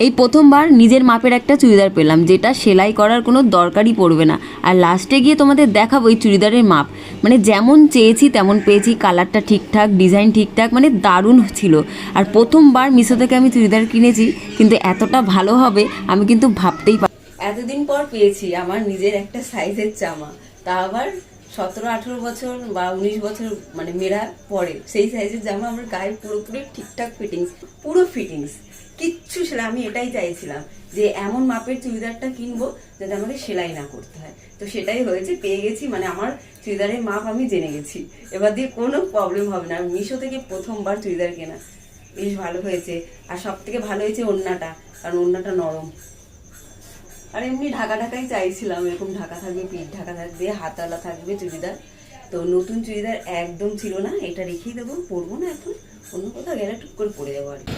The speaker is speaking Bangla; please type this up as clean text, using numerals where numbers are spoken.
এই প্রথমবার নিজের মাপের একটা চুড়িদার পেলাম, যেটা সেলাই করার কোনো দরকারই পড়বে না। আর লাস্টে গিয়ে তোমাদের দেখাবো এই চুড়িদারের মাপ, মানে যেমন চেয়েছি তেমন পেয়েছি, কালারটা ঠিকঠাক, ডিজাইন ঠিকঠাক, মানে দারুণ ছিল। আর প্রথমবার মিশো থেকে আমি চুড়িদার কিনেছি, কিন্তু এতটা ভালো হবে আমি কিন্তু ভাবতেই পারি। এতদিন পর পেয়েছি আমার নিজের একটা সাইজের জামা, তা আবার 17-18 বছর বা 19 বছর মানে মেয়েরা পরে সেই সাইজের জামা আমার গায়ে পুরোপুরি ঠিকঠাক ফিটিংস, পুরো ফিটিংস, কিচ্ছু সেলাই। আমি এটাই চাইছিলাম যে এমন মাপের চুড়িদারটা কিনবো যাতে আমাকে সেলাই না করতে হয়। তো সেটাই হয়েছে, পেয়ে গেছি। মানে আমার চুড়িদারের মাপ আমি জেনে গেছি, এবার দিয়ে কোনো প্রবলেম হবে না। মিশো থেকে প্রথমবার চুড়িদার কেনা, বেশ ভালো হয়েছে। আর সব থেকে ভালো হয়েছে ওড়নাটা, কারণ ওড়নাটা নরম। আর এমনি ঢাকা ঢাকাই চাইছিলাম, এরকম ঢাকা থাকবে, পিঠ ঢাকা থাকবে, হাতাওয়ালা থাকবে চুড়িদার। তো নতুন চুড়িদার একদম ছিল না, এটা রেখেই দেবো, পরবো না এখন, অন্য কোথাও গেলে টুক করে পরে যাবো আর কি।